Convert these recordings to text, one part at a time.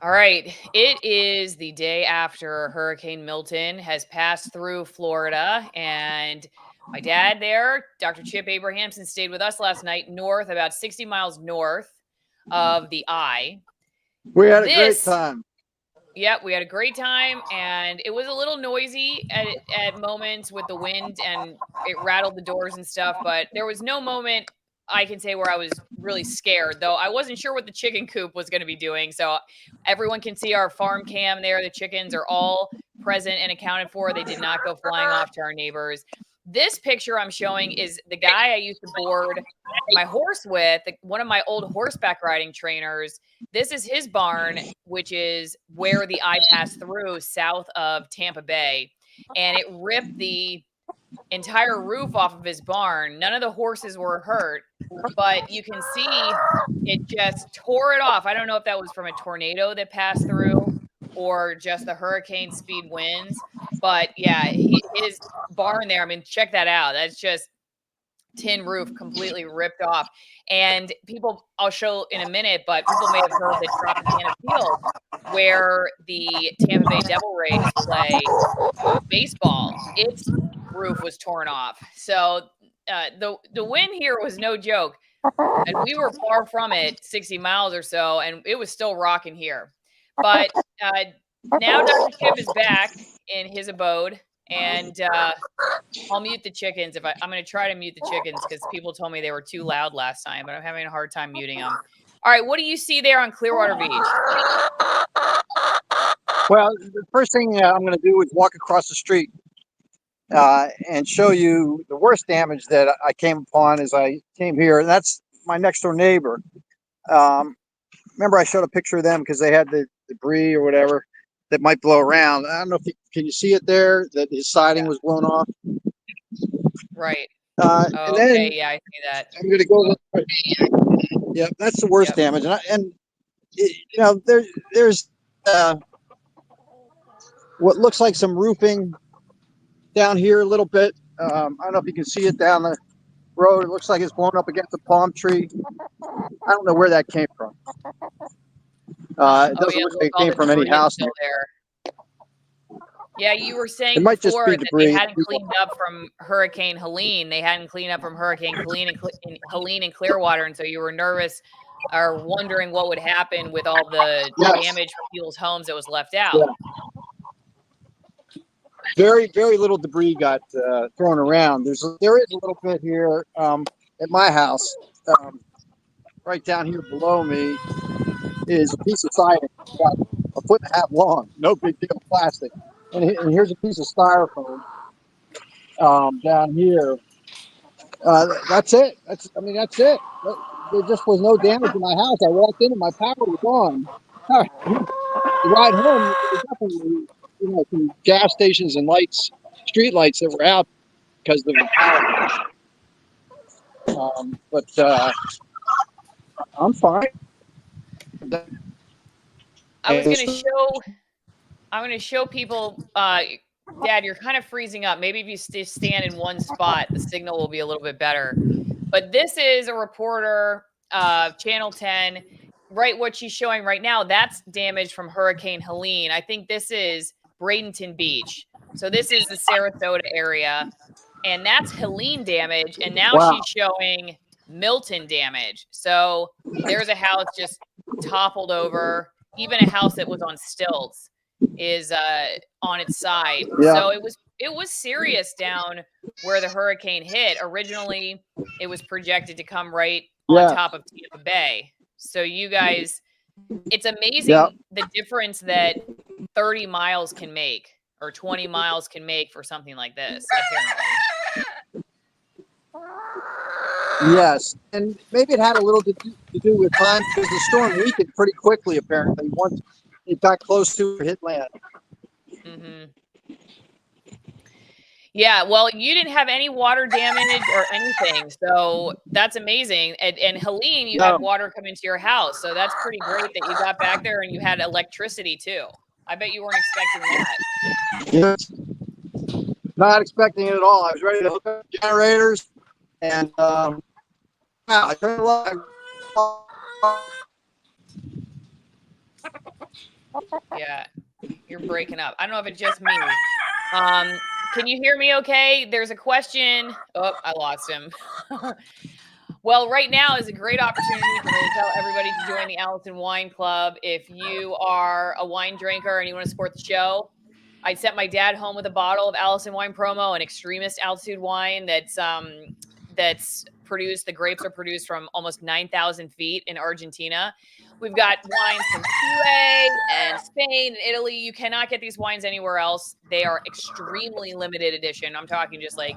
All right. It is the day after Hurricane Milton has passed through Florida. And my dad there, Dr. Chip Abrahamson, stayed with us last night north, about 60 miles north of the eye. We had a great This, time. yep, we had a great time. And it was a little noisy at moments with the wind and it rattled the doors and stuff. But there was no moment I can say where I was really scared, though I wasn't sure what the chicken coop was going to be doing. So everyone can see our farm cam there. The chickens are all present and accounted for. They did not go flying off to our neighbors. This picture I'm showing is the guy I used to board my horse with, one of my old horseback riding trainers. This is his barn, which is where the eye passed through south of Tampa Bay. And it ripped the entire roof off of his barn. None of the horses were hurt, but you can see it just tore it off. I don't know if that was from a tornado that passed through or just the hurricane speed winds, but yeah, his barn there. I mean, check that out. That's just tin roof completely ripped off. And people, I'll show in a minute, but people may have heard the Tropicana Field where the Tampa Bay Devil Rays play baseball. Its roof was torn off. So the win here was no joke, and we were far from it, 60 miles or so, and it was still rocking here. But now Dr. Chip is back in his abode, and I'll mute the chickens. I'm going to try to mute the chickens because people told me they were too loud last time, but I'm having a hard time muting them. All right, what do you see there on Clearwater Beach? Well, the first thing I'm going to do is walk across the street and show you the worst damage that I came upon as I came here. And that's my next door neighbor. Um, Remember, I showed a picture of them because they had the debris or whatever that might blow around. I don't know if can you see it there that his siding Yeah, was blown off. right. And Oh, then okay, yeah, I see that. I'm going to go. Yeah, that's the worst Yep. damage. There's what looks like some roofing down here a little bit. I don't know if you can see it down the road. It looks like it's blown up against a palm tree. I don't know where that came from. It Oh, doesn't yeah, look look, like it all came the from any debris is house. still there. Yeah, you were It saying might just before be that they debris. hadn't cleaned up from Hurricane Helene. They hadn't cleaned up from Hurricane Helene and Clearwater, and so you were nervous or wondering what would happen with all the Yes. damage from people's homes that was left out. Yeah. Very little debris got thrown around. There is a little bit here at my house. Um, right down here below me is a piece of siding about a foot and a half long. No big deal, plastic. And here's a piece of styrofoam down here. That's it. That's it. There just was no damage to my house. I walked in and my power was on. The ride home, there was definitely, some gas stations and lights, street lights that were out because of the power. But I'm fine. I was going to show I'm going to show people Dad, you're kind of freezing up. Maybe if you stand in one spot, the signal will be a little bit better. But this is a reporter, Channel 10. Right, what she's showing right now, that's damage from Hurricane Helene. I think this is Bradenton Beach. So this is the Sarasota area, and that's Helene damage. And now Wow. she's showing Milton damage. So there's a house just toppled over, even a house that was on stilts is on its side. Yeah. So it was serious down where the hurricane hit. Originally, it was projected to come right on Yeah. top of Tampa Bay. So you guys, it's Yeah. amazing the difference that 30 miles can make or 20 miles can make for something like this, apparently. Yes. And maybe it had a little to do with time because the storm weakened pretty quickly, apparently, once it got close to hit land. Mm-hmm. Yeah, well, you didn't have any water damage or anything, so that's amazing. And Helene, you had No. water come into your house, so that's pretty great that you got back there and you had electricity too. I bet you weren't expecting that. Yes. Not expecting it at all. I was ready to hook up generators and I turned the light. Yeah, you're breaking up. I don't know if it's just me. Can you hear me okay? There's a question. Oh, I lost him. Well, right now is a great opportunity for me to tell everybody to join the Allison Wine Club. If you are a wine drinker and you want to support the show, I sent my dad home with a bottle of Allison Wine Promo, an extremist altitude wine that's produced. The grapes are produced from almost 9,000 feet in Argentina. We've got wines from Chile and Spain and Italy. You cannot get these wines anywhere else. They are extremely limited edition. I'm talking just like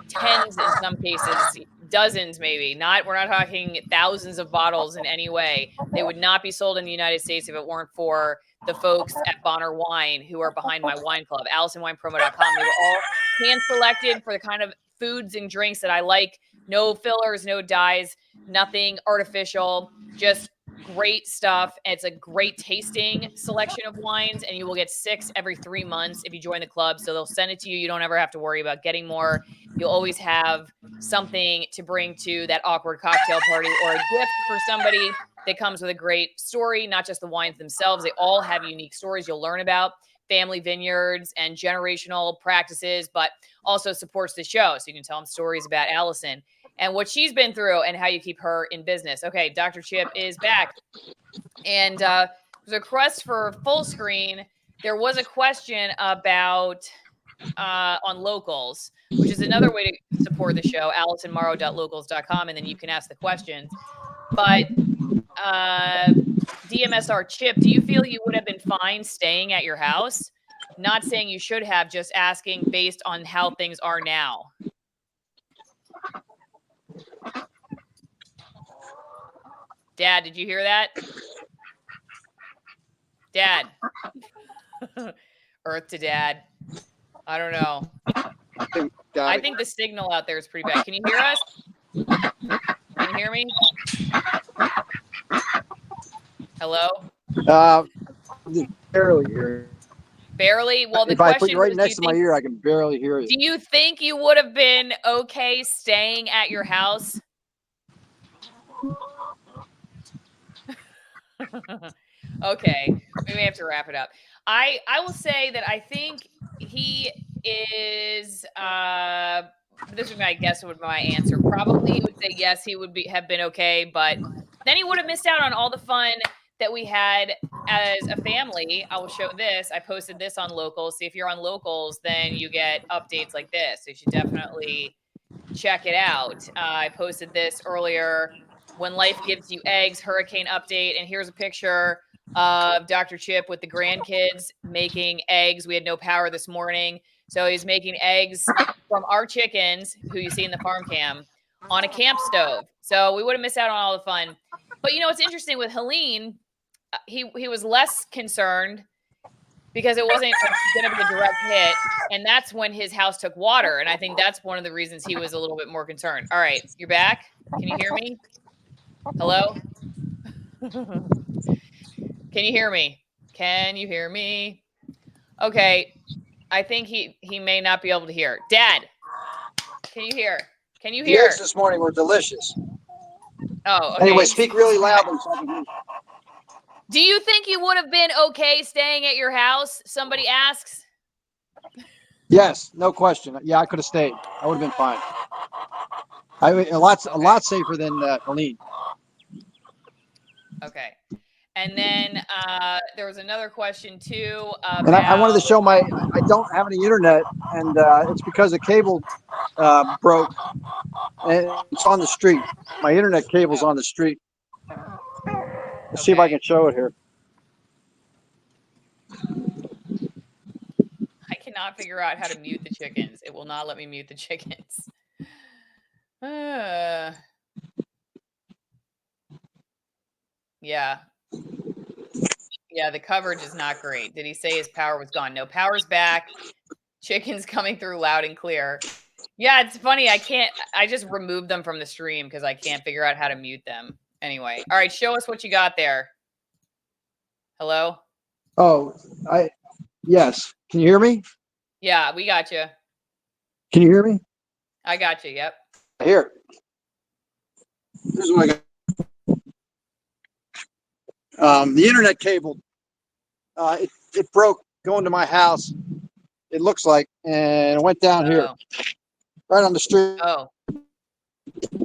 tens in some cases, dozens maybe. Not we're not talking thousands of bottles in any way. They would not be sold in the United States if it weren't for the folks at Bonner Wine who are behind my wine club, AllisonWinePromo.com. They were all hand selected for the kind of foods and drinks that I like. No fillers, no dyes, nothing artificial, just great stuff. And it's a great tasting selection of wines, and you will get 6 every 3 months if you join the club. So they'll send it to you. You don't ever have to worry about getting more. You'll always have something to bring to that awkward cocktail party or a gift for somebody that comes with a great story, not just the wines themselves. They all have unique stories you'll learn about, family vineyards and generational practices, but also supports the show. So you can tell them stories about Allison and what she's been through and how you keep her in business. Okay, Dr. Chip is back. And there's a request for full screen. There was a question about on locals, which is another way to support the show, AllisonMorrow.locals.com, and then you can ask the questions. But DMSR Chip, do you feel you would have been fine staying at your house? Not saying you should have, just asking based on how things are now. Dad, did you hear that? Dad. Earth to Dad. I don't know. I think the signal out there is pretty bad. Can you hear us? Can you hear me? Hello? Barely hear. Barely? Well, the if I put question you right was, next to my ear, I can barely hear you. do you think you would have been okay staying at your house? Okay, we may have to wrap it up. I will say that I think he is this would be, I guess would be my answer. Probably he would say yes, he would have been okay, but then he would have missed out on all the fun that we had as a family. I will show this. I posted this on Locals. See, if you're on Locals, then you get updates like this. So you should definitely check it out. I posted this earlier. When life gives you eggs, hurricane update, and here's a picture of Dr. Chip with the grandkids making eggs. We had no power this morning, so he's making eggs from our chickens, who you see in the farm cam, on a camp stove. So we would have missed out on all the fun. But you know what's interesting with Helene, he was less concerned because it wasn't going to be a direct hit. And that's when his house took water. And I think that's one of the reasons he was a little bit more concerned. All right, you're back. Can you hear me? Hello? Can you hear me? Can you hear me? Okay. I think he may not be able to hear. Dad, can you hear? Can you hear? The eggs this morning were delicious. Oh, okay. Anyway, speak really loudly. Do you think you would have been okay staying at your house? Somebody asks. Yes, no question. Yeah, I could have stayed. I would have been fine. I mean, a lot safer than Helene. Okay. And then there was another question too. And I wanted to show I don't have any internet, and it's because the cable broke, and it's on the street. My internet cable's on the street. Let's see if I can show it here. I cannot figure out how to mute the chickens. It will not let me mute the chickens. Yeah. Yeah, the coverage is not great. Did he say his power was gone? No, power's back. Chickens coming through loud and clear. Yeah, it's funny. I just removed them from the stream because I can't figure out how to mute them. Anyway. All right, show us what you got there. Hello? Oh, yes. Can you hear me? Yeah, we got you. Can you hear me? I got you. Yep. Here. Here's what I got. The internet cable, it broke going to my house. It looks like, and it went down here, Oh, right on the street. oh,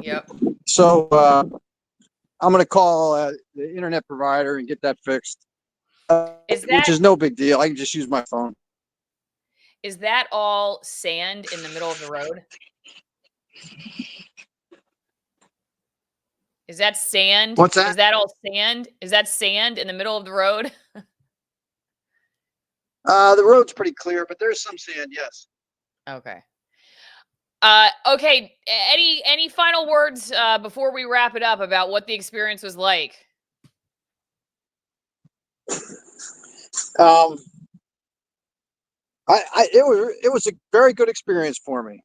yep. So I'm going to call the internet provider and get that fixed, Is which that is no big deal. I can just use my phone. is that all sand in the middle of the road? Is that sand? What's that? Is that all sand? Is that sand in the middle of the road? The road's pretty clear, but there's some sand. Yes. Okay. Okay. Any final words before we wrap it up about what the experience was like? Um, it was a very good experience for me.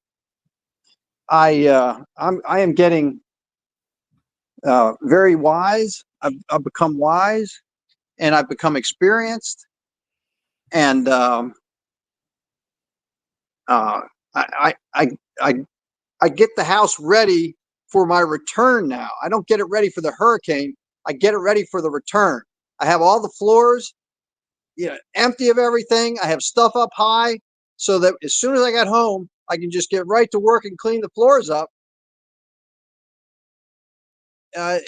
I am getting very wise. I've become wise, and I've become experienced, and uh, I, I I I get the house ready for my return now. I don't get it ready for the hurricane. I get it ready for the return. I have all the floors, empty of everything. I have stuff up high so that as soon as I got home, I can just get right to work and clean the floors up. Uh,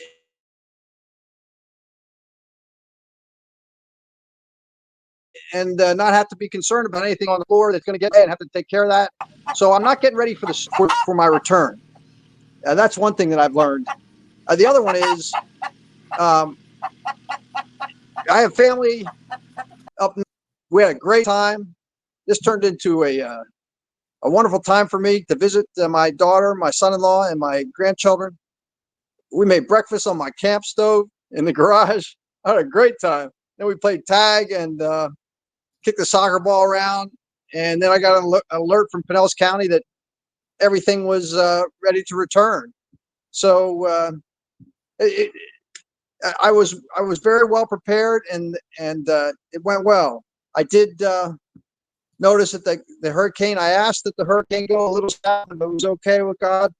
and not have to be concerned about anything on the floor that's going to get and have to take care of that. So I'm not getting ready for my return. That's one thing that I've learned. The other one is um, I have family up. We had a great time. This turned into a wonderful time for me to visit my daughter, my son-in-law, and my grandchildren. We made breakfast on my camp stove in the garage. I had a great time. Then we played tag and kicked the soccer ball around. And then I got an alert from Pinellas County that everything was ready to return. So it, I was very well prepared, and it went well. I did notice that the hurricane. I asked that the hurricane go a little south, but it was okay with God,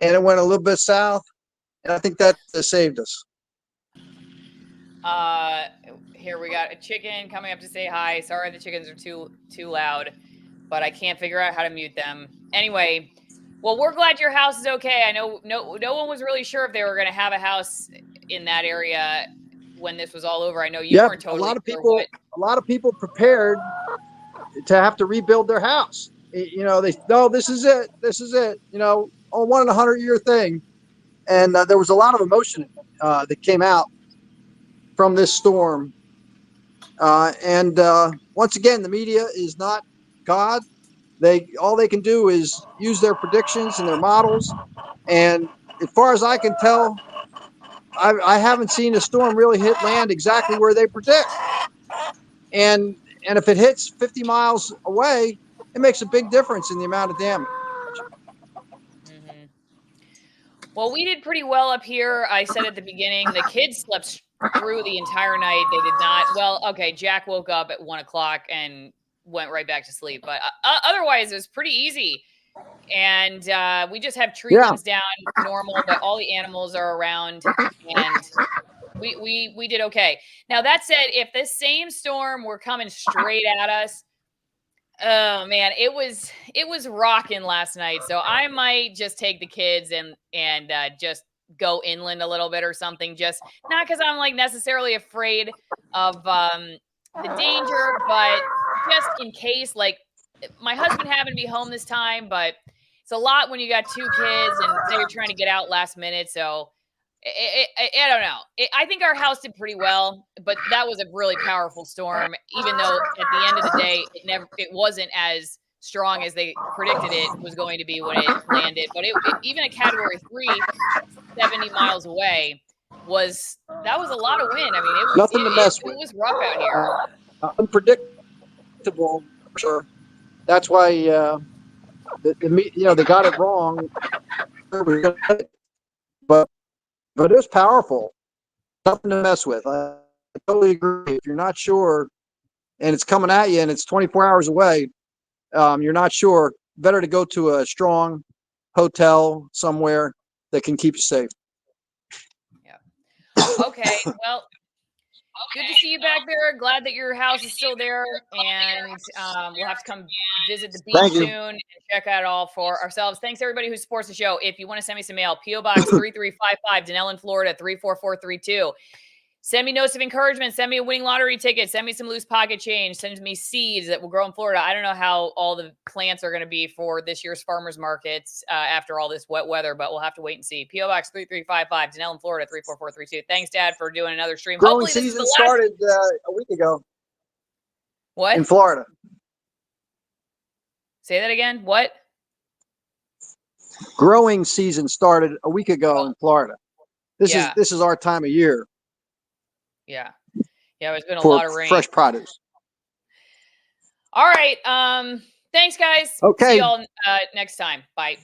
and it went a little bit south, and I think that saved us. Uh, Here we got a chicken coming up to say hi. Sorry, the chickens are too loud, but I can't figure out how to mute them. Anyway, well, we're glad your house is okay. I know no one was really sure if they were going to have a house in that area when this was all over. I know you Yep, weren't a totally lot of sure what. people, a lot of people prepared to have to rebuild their house. They no, this is it, this is it. A 1 in 100 year thing, and there was a lot of emotion that came out from this storm. And once again, the media is not God. They all they can do is use their predictions and their models. And as far as I can tell, I haven't seen a storm really hit land exactly where they predict. And and if it hits 50 miles away, it makes a big difference in the amount of damage. Mhm. Well, we did pretty well up here. I said at the beginning, the kids slept through the entire night. They did not. Well, okay, Jack woke up at 1 o'clock and went right back to sleep. But otherwise, it was pretty easy. And we just have tree Yeah, limbs down normal, but all the animals are around, and we did okay. Now that said, if this same storm were coming straight at us, oh man, it was rocking last night. So I might just take the kids and just go inland a little bit or something. Just not because I'm like necessarily afraid of the danger, but just in case. Like my husband happened to be home this time, but it's a lot when you got two kids and say you're trying to get out last minute. So I don't know. I think our house did pretty well, but that was a really powerful storm. Even though at the end of the day, it wasn't as strong as they predicted it was going to be when it landed. But even a Category 3, 70 miles away, was that was a lot of wind. I mean, nothing to mess it with. was rough out here. Unpredictable, for sure. That's why they got it wrong, but it was powerful. Nothing to mess with. I totally agree. If you're not sure, and it's coming at you, and it's 24 hours away, you're not sure. Better to go to a strong hotel somewhere that can keep you safe. Yeah. Okay. Well, Good to see you back there. Glad that your house is still there, and we'll have to come visit the beach Thank soon you. and check out all for ourselves. Thanks everybody who supports the show. If you want to send me some mail, PO Box 3355, Denellen, Florida 34432. Send me notes of encouragement. Send me a winning lottery ticket. Send me some loose pocket change. Send me seeds that will grow in Florida. I don't know how all the plants are going to be for this year's farmers markets after all this wet weather, but we'll have to wait and see. PO Box 3355, Denellen, Florida 34432. Thanks, Dad, for doing another stream. Growing Hopefully, this is the season last. started a week ago What? in Florida. Say that again. What? Growing season started a week ago in Florida. This Yeah. is our time of year Yeah. Yeah. It's been a for lot of rain. fresh produce. All right. Thanks, guys. See Okay. y'all next time. Bye.